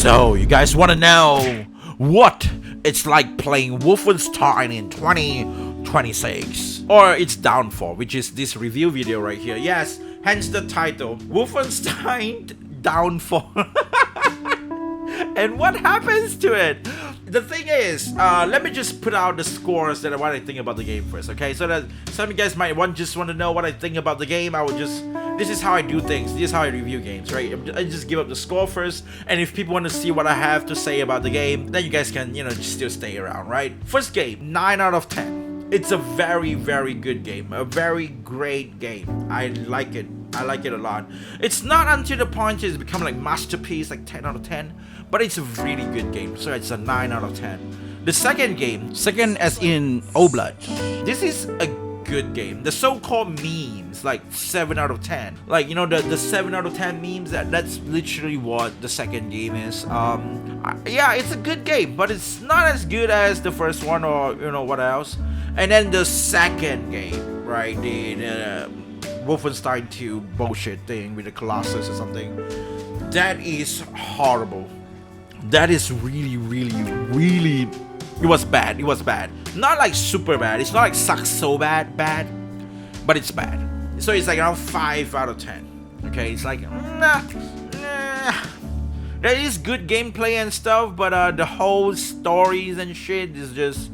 So, you guys want to know what it's like playing Wolfenstein in 2026, or its downfall, which is this review video right here. Yes, hence the title, Wolfenstein Downfall. And what happens to it? The thing is, let me just put out the scores that what I think about the game first, okay? So that some of you guys might want to know what I think about the game. This is how I do things. This is how I review games, right? I just give up the score first, and if people want to see what I have to say about the game, then you guys can, just still stay around, right? First game, 9 out of 10. It's a very, very good game. A very great game. I like it. I like it a lot. It's not until the point it's become like masterpiece, like 10 out of 10, but it's a really good game. So it's a 9 out of 10. The second game, second as in Oblad. This is a good game. The so-called memes, like 7 out of 10. Like, the 7 out of 10 memes, that's literally what the second game is. Yeah, it's a good game, but it's not as good as the first one or, what else. And then the second game, right, the Wolfenstein 2 bullshit thing with the Colossus or something, that is horrible. That is really, really, really, it was bad. Not like super bad. It's not like sucks so bad, but it's bad. So it's like around 5 out of 10. Okay, it's like, nah. There is good gameplay and stuff, but the whole stories and shit is just,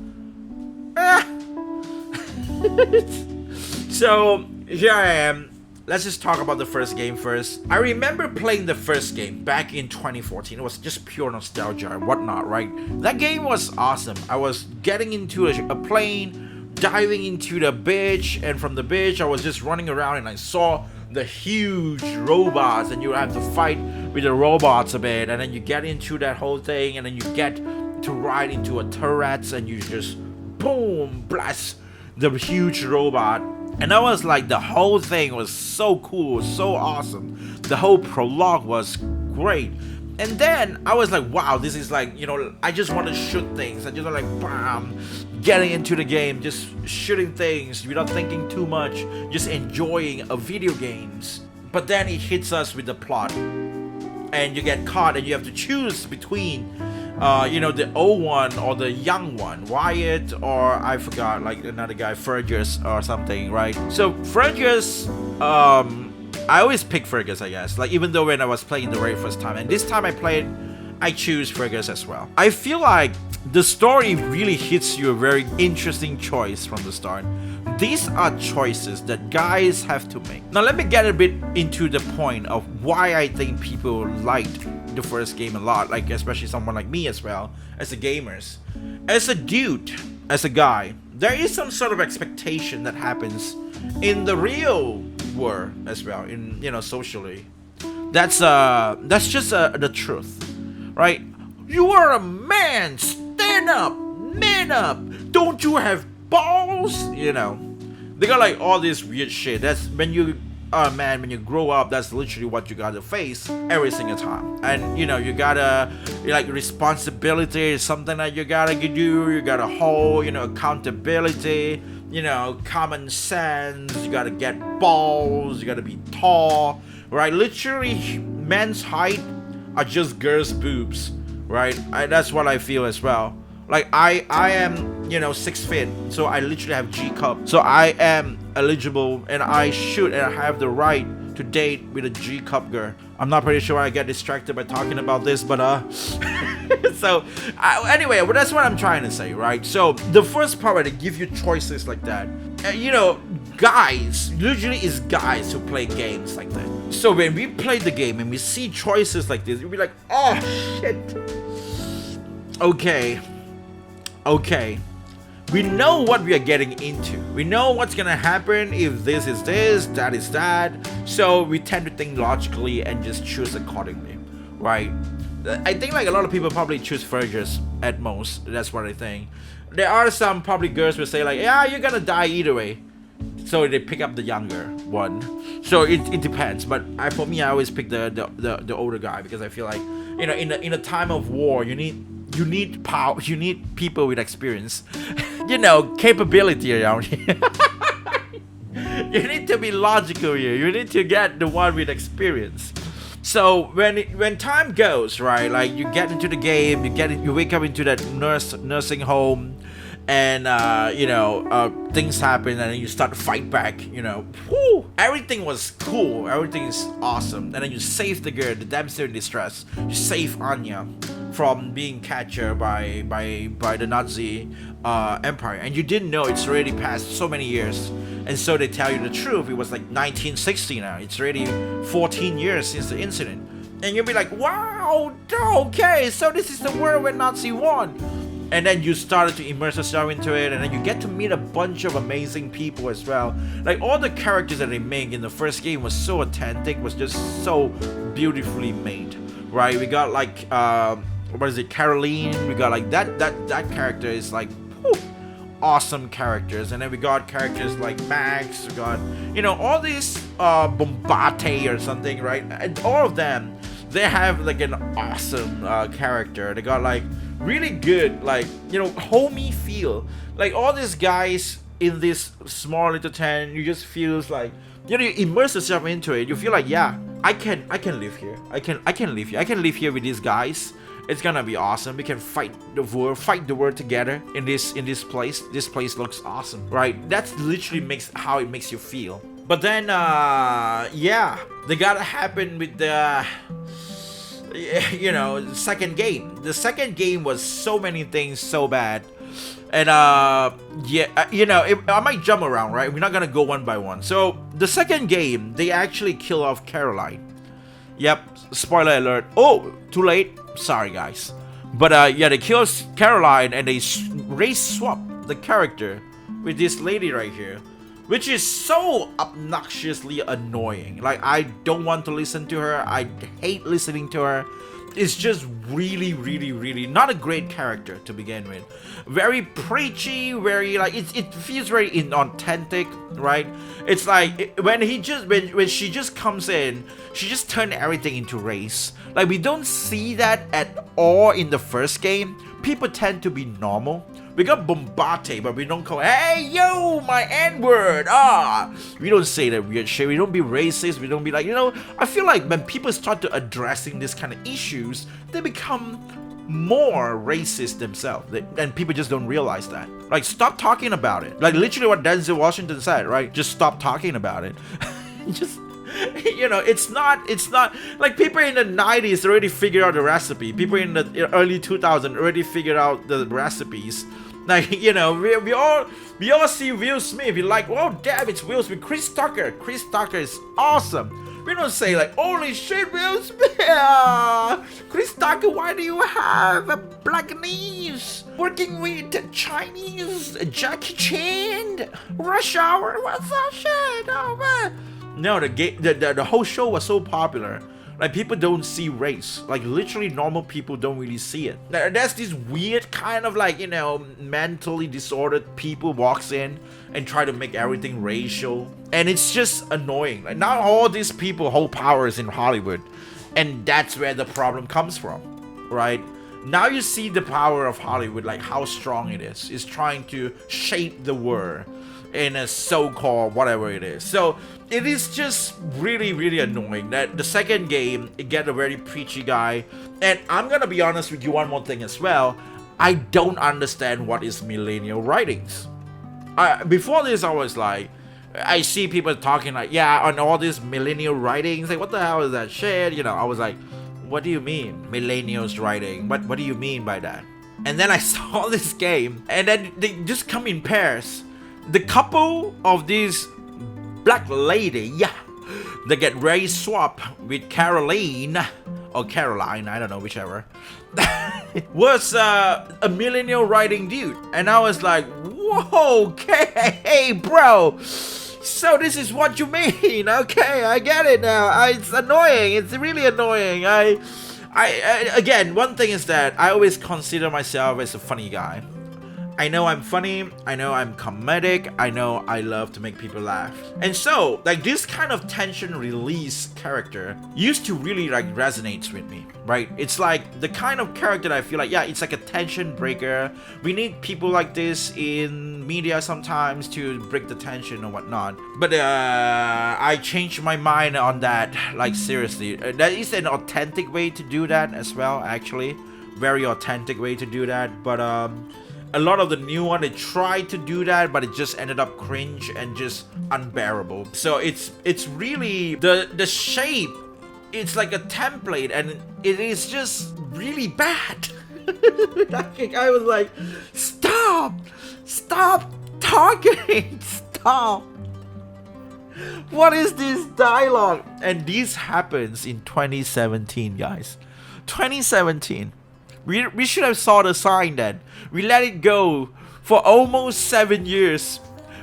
So here I am. Let's just talk about the first game first. I remember playing the first game back in 2014. It was just pure nostalgia and whatnot, right? That game was awesome. I was getting into a plane, diving into the beach, and from the beach I was just running around and I saw the huge robots, and you have to fight with the robots a bit, and then you get into that whole thing, and then you get to ride into a turret, and you just boom, blast the huge robot. And that was like, the whole thing was so cool, so awesome. The whole prologue was great. And then I was like, wow, this is like, I just want to shoot things. I just want like, bam, getting into the game, just shooting things without thinking too much, just enjoying a video games. But then it hits us with the plot, and you get caught, and you have to choose between the old one or the young one, Wyatt, or I forgot, like another guy, Fergus or something, right? So Fergus, I always pick Fergus, I guess. Like, even though when I was playing the very first time, and this time I choose Fergus as well. I feel like the story really hits you a very interesting choice from the start. These are choices that guys have to make. Now let me get a bit into the point of why I think people liked the first game a lot, like especially someone like me as well, as a gamers. As a dude, as a guy, there is some sort of expectation that happens in the real world as well, in socially. That's just the truth, right? You are a man, stand up, man up, don't you have balls? They got like all this weird shit. That's when you are a man, when you grow up, that's literally what you gotta face every single time. And you gotta, like, responsibility is something that you gotta do. You gotta hold, accountability, common sense. You gotta get balls. You gotta be tall, right? Literally, men's height are just girls' boobs, right? That's what I feel as well. Like, I am, 6 feet, so I literally have G cup. So I am eligible, and I should, and I have the right to date with a G cup girl. I'm not pretty sure I get distracted by talking about this, but anyway, well, that's what I'm trying to say, right? So the first part where they give you choices like that, guys, usually it's guys who play games like that. So when we play the game and we see choices like this, we'll be like, oh shit. Okay, we know what we are getting into. We know what's gonna happen if this is this, that is that. So we tend to think logically and just choose accordingly, right? I think like a lot of people probably choose Fergus at most. That's what I think. There are some probably girls who say like, yeah, you're gonna die either way. So they pick up the younger one. So it depends. But for me, I always pick the older guy, because I feel like, in a time of war, you need power. You need people with experience, capability around here. You need to be logical here. You need to get the one with experience. So when time goes, right, like you get into the game, you wake up into that nursing home, and things happen, and then you start to fight back. Whoo, everything was cool, everything is awesome, and then you save the girl, the damsel in distress. You save Anya from being captured by the Nazi empire, and you didn't know it's already passed so many years. And so they tell you the truth. It was like 1960 now. It's already 14 years since the incident. And you'll be like, wow, okay, so this is the world where Nazi won. And then you started to immerse yourself into it, and then you get to meet a bunch of amazing people as well. Like all the characters that they make in the first game was so authentic, was just so beautifully made, right? We got like, what is it, Caroline? We got like that character is like, whew, awesome characters. And then we got characters like Max, we got all these Bombate or something, right? And all of them, they have like an awesome character. They got like really good, like homey feel. Like all these guys in this small little town, you just feels like you immerse yourself into it. You feel like, yeah, I can live here. I can live here. I can live here with these guys. It's gonna be awesome. We can fight the world together in this place. This place looks awesome, right? That's literally how it makes you feel. But then, yeah, they gotta happen with the, second game. The second game was so many things so bad, and I might jump around, right? We're not gonna go one by one. So the second game, they actually kill off Caroline. Yep, spoiler alert. Oh, too late. Sorry, guys. But yeah, they kill Caroline, and they race swap the character with this lady right here, which is so obnoxiously annoying. Like, I don't want to listen to her. I hate listening to her. It's just really, really, really not a great character to begin with. Very preachy, very like it feels very inauthentic, right? It's like when she just comes in, she just turned everything into race. Like, we don't see that at all in the first game. People tend to be normal. We got Bombate, but we don't call, hey, yo, my N-word, we don't say that weird shit. We don't be racist. We don't be like, I feel like when people start to addressing this kind of issues, they become more racist themselves. And people just don't realize that. Like, stop talking about it. Like, literally what Denzel Washington said, right? Just stop talking about it. Just... it's not like people in the 90s already figured out the recipe. People in the early 2000s already figured out the recipes. Like, we all see Will Smith. We're like, oh damn, it's Will Smith. Chris Tucker is awesome. We don't say like, holy shit, Will Smith, Chris Tucker, why do you have a black niece working with Chinese Jackie Chan? Rush Hour, what's that shit? Oh man. No, the whole show was so popular. Like, people don't see race. Like, literally normal people don't really see it. There's this weird kind of like, mentally disordered people walks in and try to make everything racial. And it's just annoying. Like, now all these people hold powers in Hollywood. And that's where the problem comes from, right? Now you see the power of Hollywood, like how strong it is. It's trying to shape the world in a so-called whatever it is. So it is just really, really annoying that the second game, it get a very preachy guy. And I'm gonna be honest with you, one more thing as well. I don't understand what is millennial writings. Before this, I was like, I see people talking like, yeah, on all these millennial writings, like, what the hell is that shit? I was like, what do you mean, millennials writing? What do you mean by that? And then I saw this game, and then they just come in pairs. The couple of these black lady, yeah, they get race swap with Caroline or Caroline, I don't know, whichever, was a millennial writing dude. And I was like, whoa, okay, hey, bro. So this is what you mean? Okay, I get it now. It's annoying. It's really annoying. I again, one thing is that I always consider myself as a funny guy. I know I'm funny, I know I'm comedic, I know I love to make people laugh. And so, like, this kind of tension release character used to really like resonates with me, right? It's like the kind of character that I feel like, yeah, it's like a tension breaker. We need people like this in media sometimes to break the tension or whatnot. But I changed my mind on that, like seriously. That is an authentic way to do that as well, actually. Very authentic way to do that. But a lot of the new one, they tried to do that, but it just ended up cringe and just unbearable. So it's really the shape. It's like a template, and it is just really bad. I was like, stop talking, stop. What is this dialogue? And this happens in 2017, guys. 2017. We should have saw the sign then. We let it go for almost 7 years.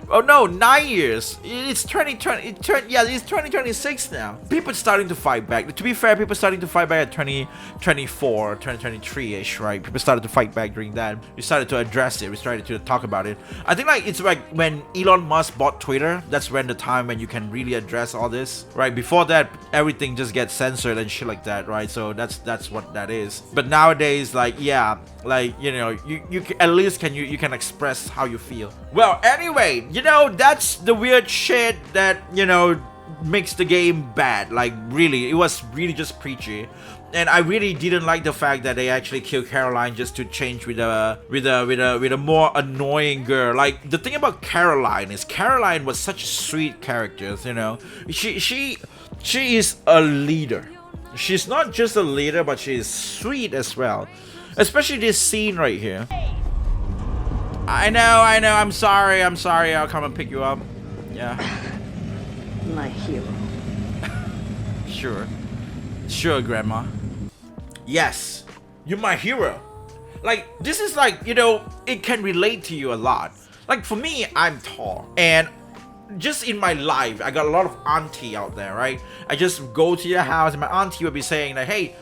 Oh no, 9 years. It's 2020. It's 2026 now. People starting to fight back. To be fair, people starting to fight back at 2024, 2023-ish, right? People started to fight back during that. We started to address it. We started to talk about it. I think like it's like when Elon Musk bought Twitter. That's when the time when you can really address all this, right? Before that, everything just gets censored and shit like that, right? So that's what that is. But nowadays, like yeah, like you know, you can, at least you can express how you feel. Well, anyway. You know, that's the weird shit that, you know, makes the game bad. Like, really, it was really just preachy. And I really didn't like the fact that they actually killed Caroline just to change with a more annoying girl. Like, the thing about Caroline is Caroline was such a sweet character, you know. She is a leader. She's not just a leader, but she is sweet as well. Especially this scene right here. I know, I'm sorry, I'll come and pick you up. Yeah. My hero. Sure, Grandma. Yes, you're my hero. Like, this is like, you know, it can relate to you a lot. Like, for me, I'm tall. And just in my life, I got a lot of auntie out there, right? I just go to your house and my auntie will be saying like, hey,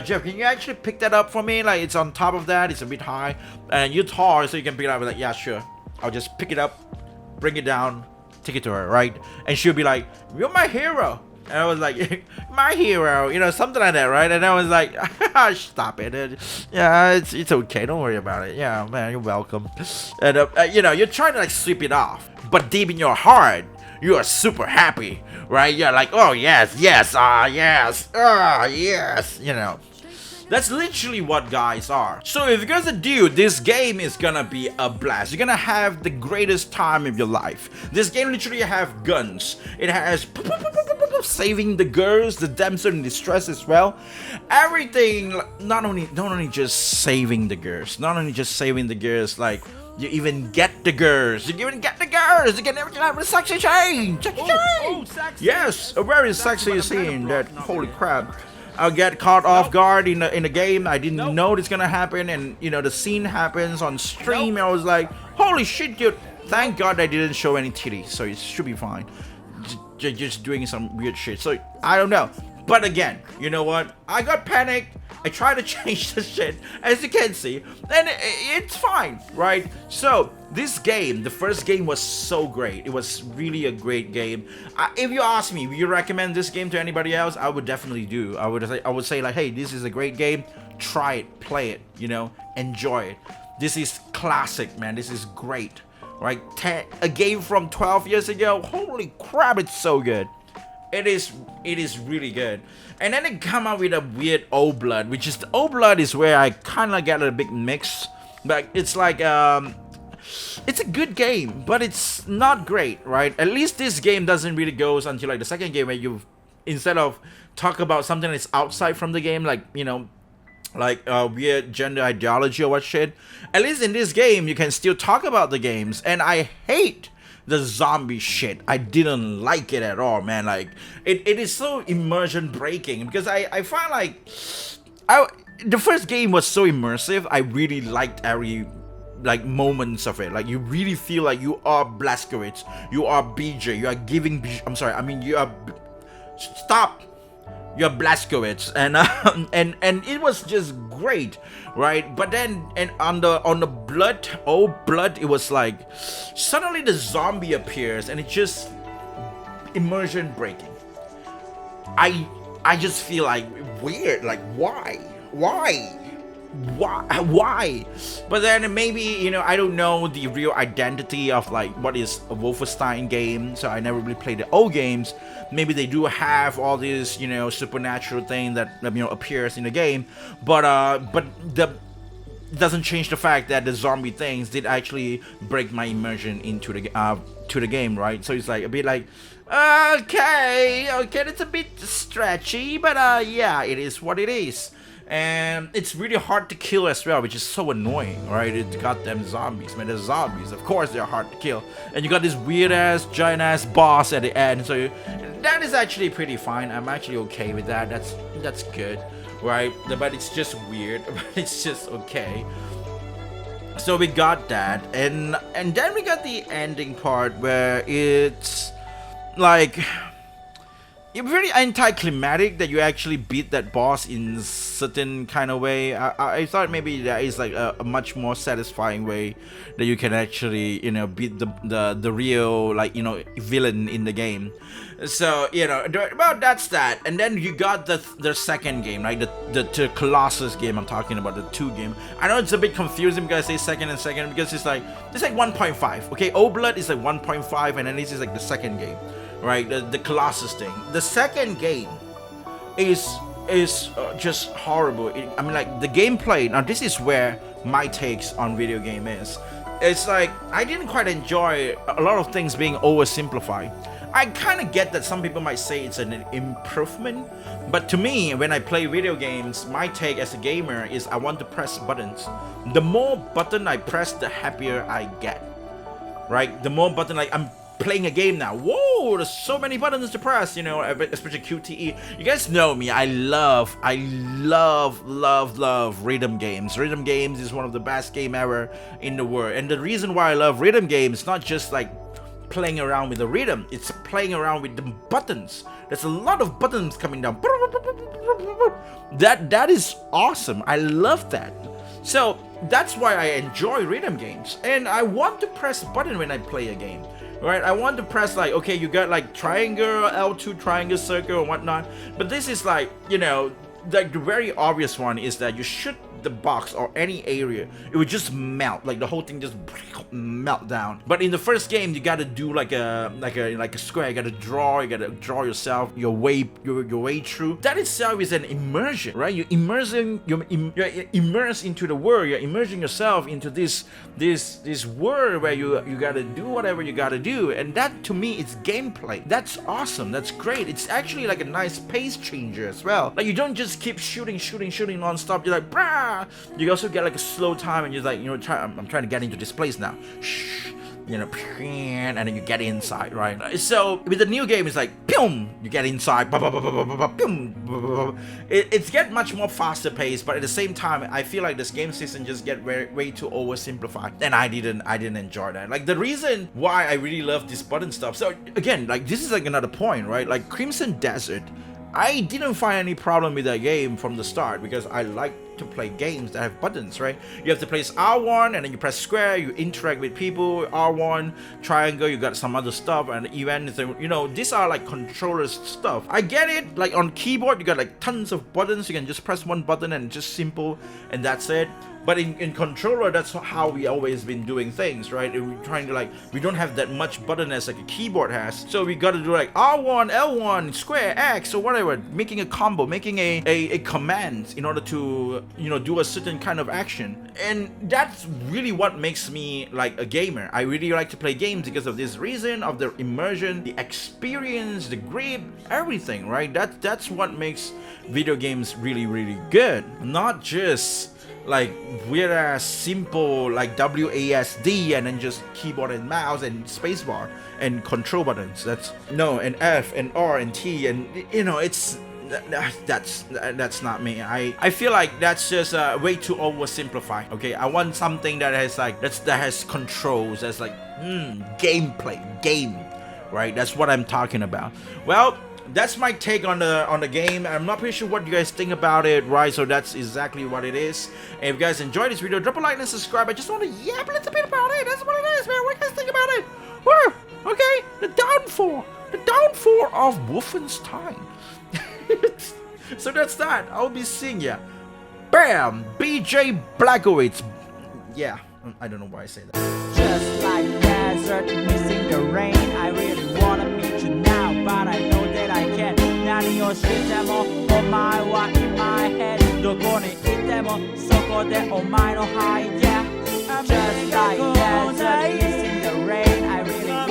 Jeff, can you actually pick that up for me? Like, it's on top of that, it's a bit high, and you're tall, so you can pick it up. I'm like, yeah, sure. I'll just pick it up, bring it down, take it to her, right? And she'll be like, you're my hero. And I was like, my hero, you know, something like that, right? And I was like, stop it. And, yeah, it's okay, don't worry about it. Yeah, man, you're welcome. And, you know, you're trying to like sweep it off, but deep in your heart, you are super happy, right? You're like, oh yes, yes, yes, you know. That's literally what guys are. So if you're gonna do, this game is gonna be a blast. You're gonna have the greatest time of your life. This game literally have guns. It has saving the girls, the damsel in distress as well. Everything, not only just saving the girls, like you even get the girls. You can have a sexy chain. Yes, a very sexy scene. That holy crap. I'll get caught off guard in the game. I didn't know this gonna happen, and you know the scene happens on stream. I was like, holy shit, dude! Thank God they didn't show any titties, so it should be fine. Just doing some weird shit. So I don't know. But again, you know what? I got panicked. I tried to change the shit, as you can see, and it's fine, right? So this game, the first game was so great. It was really a great game. If you ask me, would you recommend this game to anybody else? I would definitely do. I would say like, hey, this is a great game. Try it, play it, you know, enjoy it. This is classic, man. This is great, right? A game from 12 years ago. Holy crap, it's so good. It is really good. And then they come out with a weird old blood, which is the old blood is where I kind of get a bit mixed. But it's like it's a good game, but it's not great, right? At least this game doesn't really go until like the second game where you, instead of talk about something that's outside from the game, like, you know, like weird gender ideology or what shit. At least in this game you can still talk about the games, and I hate the zombie shit. I didn't like it at all, man. Like it is so immersion breaking, because I find like the first game was so immersive. I really liked every like moments of it. Like you really feel like you are Blazkowicz, you are BJ, you are giving I'm sorry, I mean you are stop You're Blazkowicz, and and it was just great, right? But then, and on the blood, oh blood, it was like suddenly the zombie appears, and it just immersion breaking. I just feel like weird, like why? But then maybe, you know, I don't know the real identity of like what is a Wolfenstein game, so I never really played the old games. Maybe they do have all this, you know, supernatural thing that, you know, appears in the game, but the doesn't change the fact that the zombie things did actually break my immersion into the to the game, right? So it's like a bit like, okay, it's a bit stretchy, but yeah, it is what it is. And it's really hard to kill as well, which is so annoying, right? It's goddamn zombies, man. They're zombies, of course they're hard to kill. And you got this weird ass, giant ass boss at the end, so that is actually pretty fine. I'm actually okay with that. That's good, right? But it's just weird, but it's just okay. So we got that, and then we got the ending part where it's like, it's very anticlimactic that you actually beat that boss in certain kind of way. I thought maybe there is like a much more satisfying way that you can actually, you know, beat the real, like, you know, villain in the game. So, you know, well, that's that. And then you got the second game, like the Colossus game. I'm talking about the 2 game. I know it's a bit confusing because I say second and second, because it's like 1.5. Okay, Old Blood is like 1.5, and then this is like the second game, right? The Colossus thing. The second game is just horrible. I mean, like, the gameplay. Now, this is where my takes on video game is. It's like, I didn't quite enjoy a lot of things being oversimplified. I kind of get that some people might say it's an improvement, but to me, when I play video games, my take as a gamer is I want to press buttons. The more button I press, the happier I get, right? The more button, like, I'm playing a game now. Whoa, there's so many buttons to press, you know, especially QTE. You guys know me. I love rhythm games. Rhythm games is one of the best game ever in the world. And the reason why I love rhythm games is not just like playing around with the rhythm, it's playing around with the buttons. There's a lot of buttons coming down. That is awesome. I love that. So that's why I enjoy rhythm games, and I want to press a button when I play a game, right? I want to press, like, okay, you got like triangle, L2, triangle, circle, and whatnot, but this is like, you know, like the very obvious one is that you shoot the box or any area, it would just melt, like the whole thing just melt down. But in the first game, you gotta do like a square. You gotta draw yourself your way through. That itself is an immersion, right? You're immersed into the world. You're immersing yourself into this world where you gotta do whatever you gotta do, and that to me is gameplay. That's awesome. That's great. It's actually like a nice pace changer as well. Like, you don't just keep shooting non-stop. You're like, brah. You also get like a slow time, and you're like, you know, I'm trying to get into this place now. Shh, you know, and then you get inside, right? So with the new game, it's like, boom, you get inside, it's get much more faster paced, but at the same time, I feel like this game system just get way too oversimplified, and I didn't enjoy that. Like, the reason why I really love this button stuff. So again, like, this is like another point, right? Like Crimson Desert, I didn't find any problem with that game from the start, because I like to play games that have buttons, right? You have to press R1 and then you press square, you interact with people, R1, triangle, you got some other stuff, and event, you know, these are like controller stuff. I get it, like on keyboard, you got like tons of buttons, you can just press one button and just simple, and that's it. But in controller, that's how we always been doing things, right? We're trying to, like, we don't have that much button as like a keyboard has, so we gotta do like R1, L1, square, X, or whatever, making a combo, making a command in order to, you know, do a certain kind of action. And that's really what makes me like a gamer. I really like to play games because of this reason, of the immersion, the experience, the grip, everything, right? That's what makes video games really good. Not just like weird ass simple like WASD and then just keyboard and mouse and spacebar and control buttons. That's no, and F and R and T, and you know, it's that's not me. I feel like that's just way too oversimplified. Okay, I want something that has like that has controls, that's like gameplay, right? That's what I'm talking about. Well, that's my take on the game. I'm not pretty sure what you guys think about it, right? So that's exactly what it is. And if you guys enjoyed this video, drop a like and subscribe. I just want to yap a little bit about it. That's what it is, man. What do you guys think about it? Woo! Okay, the downfall of Wolfenstein. So that's that. I'll be seeing ya. Bam! BJ Blazkowicz. Yeah, I don't know why I say that. Just like desert missing the rain, I really wanna meet you now, but I know that I can't. 何をしてもお前は in my head どこにいてもそこでお前の high yeah I'm just